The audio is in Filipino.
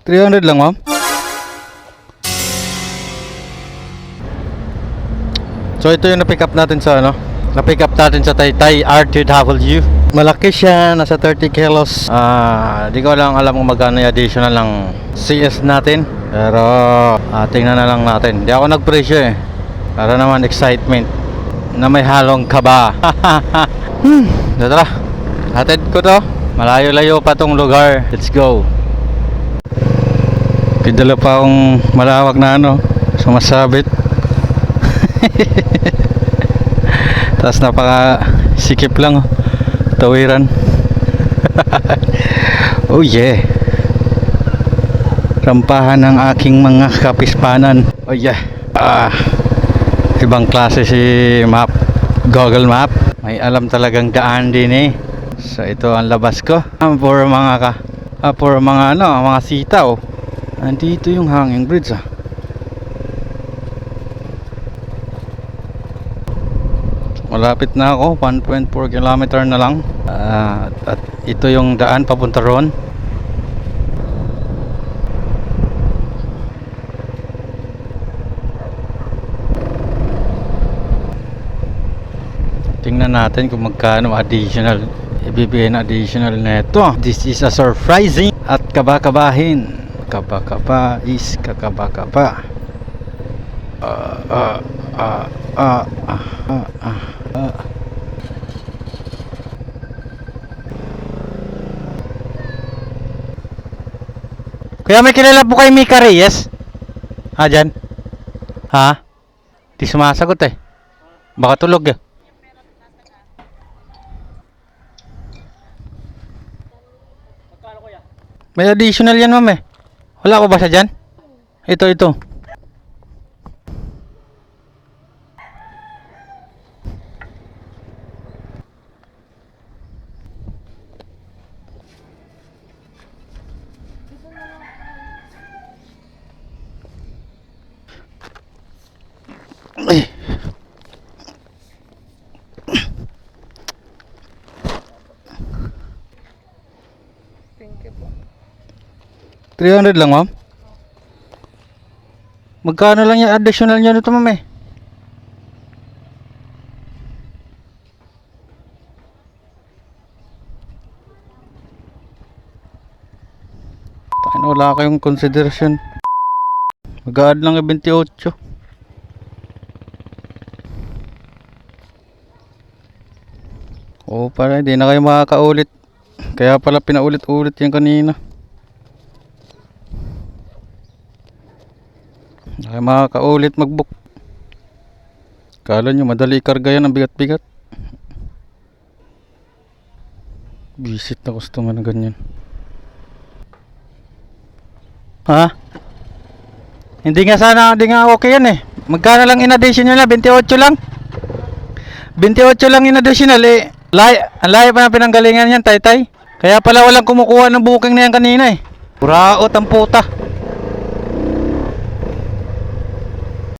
300 lang, ma'am. So ito yung na-pick up natin sa na-pick up natin sa Taytay RTW. Malaki siya, nasa 30 kilos. Di ko lang alam kung magkano yung additional ng CS natin. Pero tingnan na lang natin. Di ako nagpresyo eh. Para naman excitement na may halong kaba. Tara, hatid ko to. Malayo-layo pa tong lugar. Let's go. Kidala pa akong malawak na sumasabit. Tapos napaka sikip lang tawiran. Oh yeah, rampahan ng aking mga kapispanan. Oh yeah. Ibang klase si map, Google Map. May alam talagang daan din eh. So ito ang labas ko. For mga sitaw. Andito yung hanging bridge Malapit na ako, 1.4 kilometer na lang. At ito yung daan papunta roon. Tingnan natin kung magkano additional ibibigay na additional neto. This is a surprising at kabakabahin. Kabakaba is kakabakaba. Kaya may kilala po kay Mika Reyes? Dyan? Ha? Di sumasagot eh. Baka tulog eh. May additional yan, ma'am eh. Wala ko ba siya dyan? Ito. Ay. Thank you po. 300 lang, ma'am. Magkano lang yung additional nyo nito, ma'am eh? Wala kayong consideration. Mag-add lang yung 28. Para hindi na kayo makakaulit. Kaya pala pinaulit-ulit yan kanina. Hindi kayo makakaulit mag-book. Kala nyo madali ikarga yan ang bigat-bigat. Visit na customer na ganyan. Hindi nga okay yan eh. Magkano lang in additional na? 28 lang. 28 lang in additional eh. Ang layo pa na pinanggalingan yan, Taytay. Kaya pala walang kumukuha ng booking na yan kanina eh. Buraot ang puta.